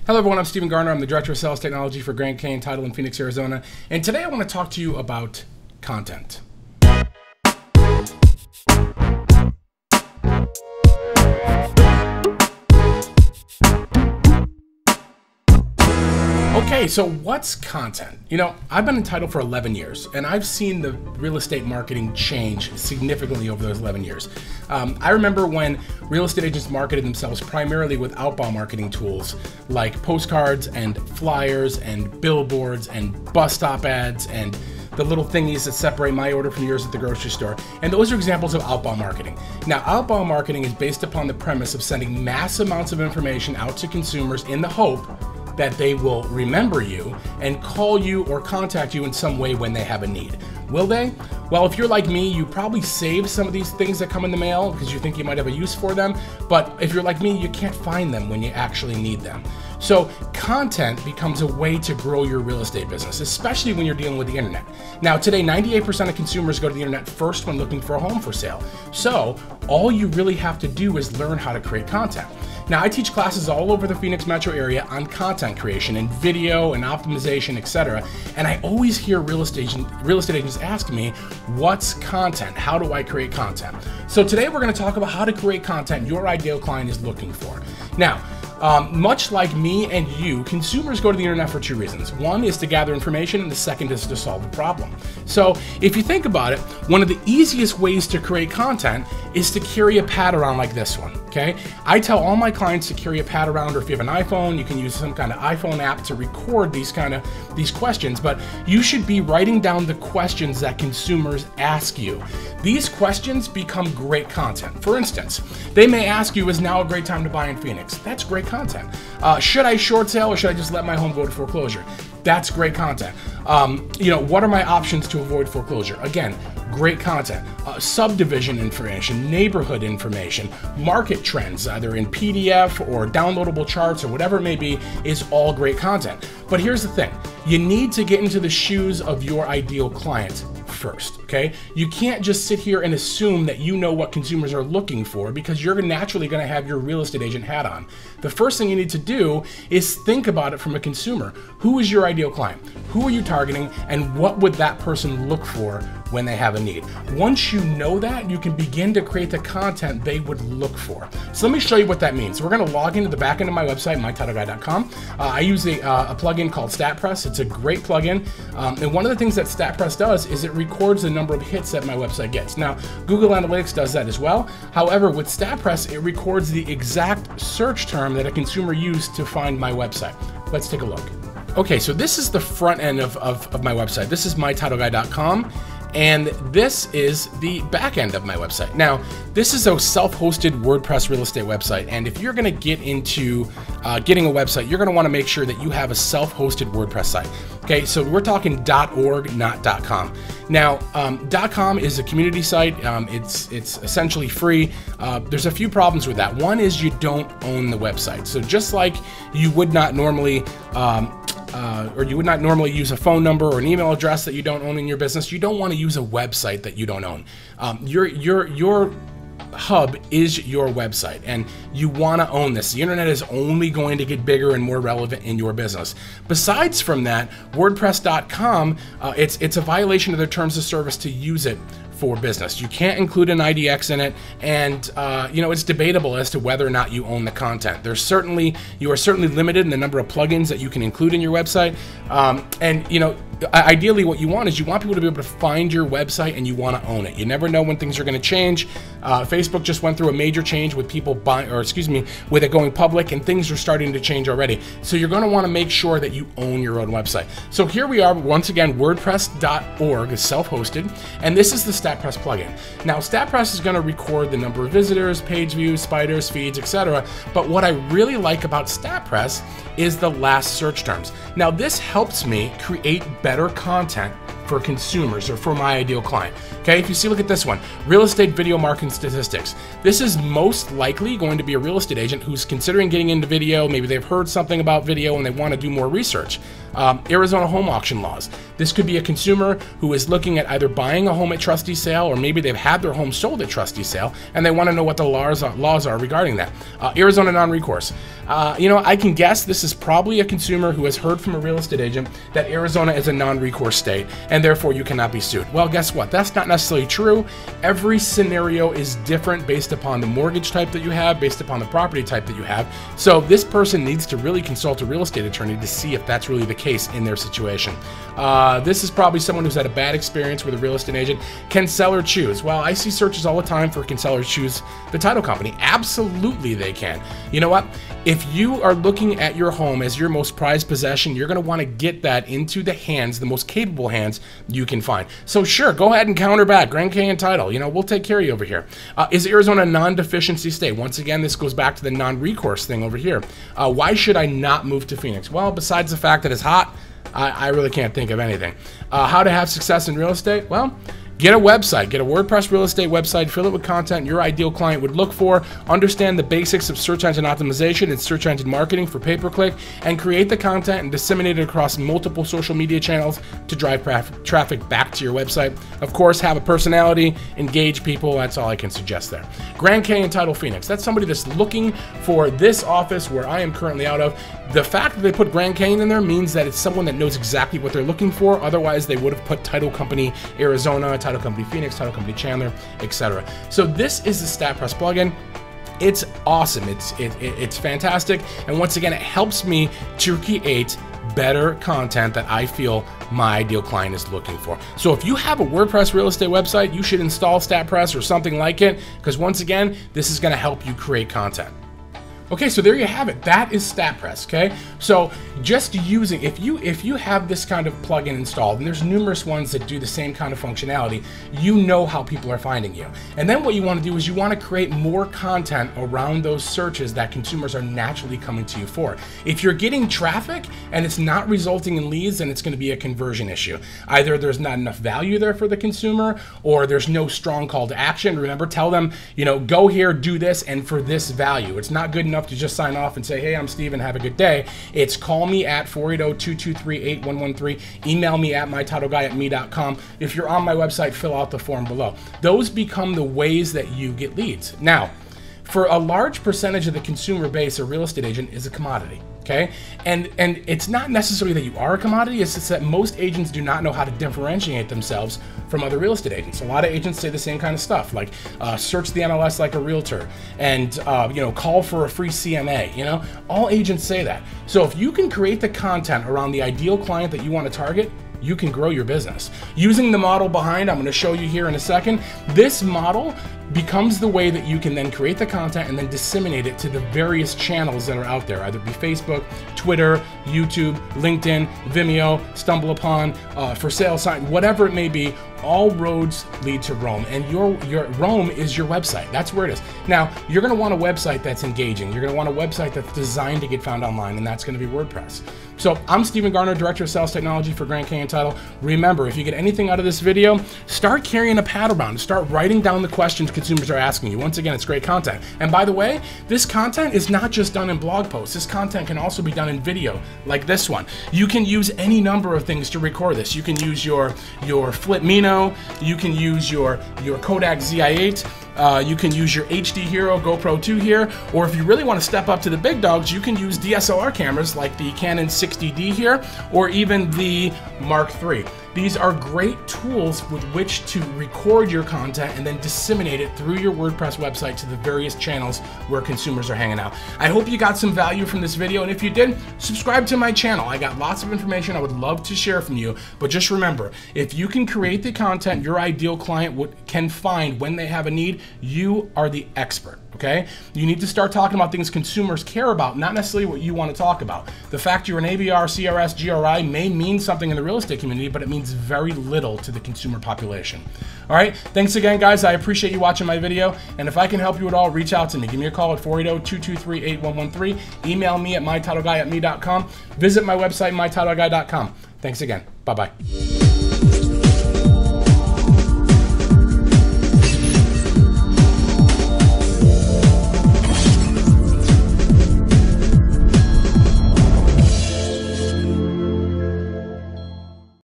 Hello everyone, I'm Stephen Garner. I'm the Director of Sales Technology for Grand Canyon Title in Phoenix, Arizona. And today I want to talk to you about content. Okay, so what's content? You know, I've been in title for 11 years, and I've seen the real estate marketing change significantly over those 11 years. I remember when real estate agents marketed themselves primarily with outbound marketing tools like postcards and flyers and billboards and bus stop ads and the little thingies that separate my order from yours at the grocery store. And those are examples of outbound marketing. Now, outbound marketing is based upon the premise of sending mass amounts of information out to consumers in the hope that they will remember you and call you or contact you in some way when they have a need. Will they? Well, if you're like me, you probably save some of these things that come in the mail because you think you might have a use for them. But if you're like me, you can't find them when you actually need them. So content becomes a way to grow your real estate business, especially when you're dealing with the internet. Now, today, 98% of consumers go to the internet first when looking for a home for sale. So all you really have to do is learn how to create content. Now, I teach classes all over the Phoenix metro area on content creation and video and optimization, etc. And I always hear real estate agents ask me, what's content? How do I create content? So today we're going to talk about how to create content your ideal client is looking for. Now, much like me and you, consumers go to the internet for two reasons. One is to gather information, and the second is to solve a problem. So if you think about it, one of the easiest ways to create content is to carry a pad around like this one, okay? I tell all my clients to carry a pad around, or if you have an iPhone, you can use some kind of iPhone app to record these questions, but you should be writing down the questions that consumers ask you. These questions become great content. For instance, they may ask you, is now a great time to buy in Phoenix? That's great content. Should I short sale or should I just let my home go to foreclosure? That's great content. What are my options to avoid foreclosure? Again, great content. Subdivision information, neighborhood information, market trends, either in PDF or downloadable charts or whatever it may be, is all great content. But here's the thing. You need to get into the shoes of your ideal client first, okay? You can't just sit here and assume that you know what consumers are looking for, because you're naturally going to have your real estate agent hat on. The first thing you need to do is think about it from a consumer. Who is your ideal client? Who are you targeting, and what would that person look for when they have a need? Once you know that, you can begin to create the content they would look for. So let me show you what that means. We're going to log into the back end of my website, mytitleguy.com. I use a plugin called StatPress. It's a great plugin. And one of the things that StatPress does is it records the number of hits that my website gets. Now, Google Analytics does that as well. However, with StatPress, it records the exact search term that a consumer used to find my website. Let's take a look. Okay, so this is the front end of my website. This is mytitleguy.com. And this is the back end of my website. Now, this is a self-hosted WordPress real estate website. And if you're gonna get into getting a website, you're gonna wanna make sure that you have a self-hosted WordPress site. Okay, so we're talking .org, not .com. Now, .com is a community site. It's essentially free. There's a few problems with that. One is you don't own the website. So just like you would not normally use a phone number or an email address that you don't own in your business, you don't want to use a website that you don't own. Your hub is your website, and you want to own this. The internet is only going to get bigger and more relevant in your business. Besides from that, WordPress.com, it's a violation of their terms of service to use it for business. You can't include an IDX in it, and it's debatable as to whether or not you own the content. You are certainly limited in the number of plugins that you can include in your website, ideally what you want is you want people to be able to find your website, and you want to own it. You never know when things are going to change. Facebook just went through a major change with with it going public, and things are starting to change already. So you're going to want to make sure that you own your own website. So here we are, once again, WordPress.org is self-hosted, and this is the StatPress plugin. Now, StatPress is going to record the number of visitors, page views, spiders, feeds, etc. But what I really like about StatPress is the last search terms. Now, this helps me create better content for consumers or for my ideal client. Okay, if you see, look at this one, real estate video marketing statistics. This is most likely going to be a real estate agent who's considering getting into video. Maybe they've heard something about video and they want to do more research. Arizona home auction laws. This could be a consumer who is looking at either buying a home at trustee sale, or maybe they've had their home sold at trustee sale and they want to know what the laws are regarding that. Arizona non-recourse. I can guess this is probably a consumer who has heard from a real estate agent that Arizona is a non-recourse state and therefore you cannot be sued. Well, guess what? That's not necessarily true. Every scenario is different based upon the mortgage type that you have, based upon the property type that you have. So this person needs to really consult a real estate attorney to see if that's really the case in their situation. This is probably someone who's had a bad experience with a real estate agent. Can seller choose? Well, I see searches all the time for can seller choose the title company. Absolutely they can. You know what? If you are looking at your home as your most prized possession, you're going to want to get that into the hands, the most capable hands you can find. So sure, go ahead and counter back. Grand Canyon Title, we'll take care of you over here. Is Arizona a non-deficiency state? Once again, this goes back to the non-recourse thing over here. Why should I not move to Phoenix? Well, besides the fact that it's hot, I really can't think of anything. How to have success in real estate? Well, get a website, get a WordPress real estate website, fill it with content your ideal client would look for, understand the basics of search engine optimization and search engine marketing for pay-per-click, and create the content and disseminate it across multiple social media channels to drive traffic back to your website. Of course, have a personality, engage people, that's all I can suggest there. Grand Canyon Title Phoenix, that's somebody that's looking for this office where I am currently out of. The fact that they put Grand Canyon in there means that it's someone that knows exactly what they're looking for. Otherwise, they would have put Title Company Arizona, Title Company Phoenix, Title Company Chandler, etc. So this is the StatPress plugin. It's awesome. It's fantastic. And once again, it helps me to create better content that I feel my ideal client is looking for. So if you have a WordPress real estate website, you should install StatPress or something like it, because once again, this is going to help you create content. Okay, so there you have it. That is StatPress, okay? So just using, if you have this kind of plugin installed, and there's numerous ones that do the same kind of functionality, you know how people are finding you. And then what you want to do is you want to create more content around those searches that consumers are naturally coming to you for. If you're getting traffic and it's not resulting in leads, then it's going to be a conversion issue. Either there's not enough value there for the consumer, or there's no strong call to action. Remember, tell them, go here, do this, and for this value. It's not good enough to just sign off and say, hey, I'm Steve and have a good day. It's call me at 480-223-8113. Email me at mytitleguy@me.com. If you're on my website, fill out the form below. Those become the ways that you get leads. Now, for a large percentage of the consumer base, a real estate agent is a commodity. Okay, and it's not necessarily that you are a commodity, it's just that most agents do not know how to differentiate themselves from other real estate agents. A lot of agents say the same kind of stuff, like search the MLS like a realtor, and call for a free CMA. All agents say that. So if you can create the content around the ideal client that you want to target, you can grow your business. Using the model behind, I'm going to show you here in a second, this model becomes the way that you can then create the content and then disseminate it to the various channels that are out there, either be Facebook, Twitter, YouTube, LinkedIn, Vimeo, StumbleUpon, for sale sign, whatever it may be. All roads lead to Rome, and your Rome is your website. That's where it is. Now, you're going to want a website that's engaging. You're going to want a website that's designed to get found online, and that's going to be WordPress. So I'm Stephen Garner, Director of Sales Technology for Grand Canyon Title. Remember, if you get anything out of this video, start carrying a pad around. Start writing down the questions consumers are asking you. Once again, it's great content. And by the way, this content is not just done in blog posts. This content can also be done in video, like this one. You can use any number of things to record this. You can use your Flipmino. You can use your Kodak ZI-8. You can use your HD Hero GoPro 2 here, or if you really want to step up to the big dogs, you can use DSLR cameras like the Canon 60D here, or even the Mark III. These are great tools with which to record your content and then disseminate it through your WordPress website to the various channels where consumers are hanging out. I hope you got some value from this video, and if you did, subscribe to my channel. I got lots of information I would love to share from you, but just remember, if you can create the content your ideal client can find when they have a need, you are the expert. Okay? You need to start talking about things consumers care about, not necessarily what you want to talk about. The fact you're an ABR, CRS, GRI may mean something in the real estate community, but it means very little to the consumer population. All right? Thanks again, guys. I appreciate you watching my video, and if I can help you at all, reach out to me. Give me a call at 480-223-8113. Email me at mytitleguy@me.com. Visit my website, mytitleguy.com. Thanks again. Bye-bye.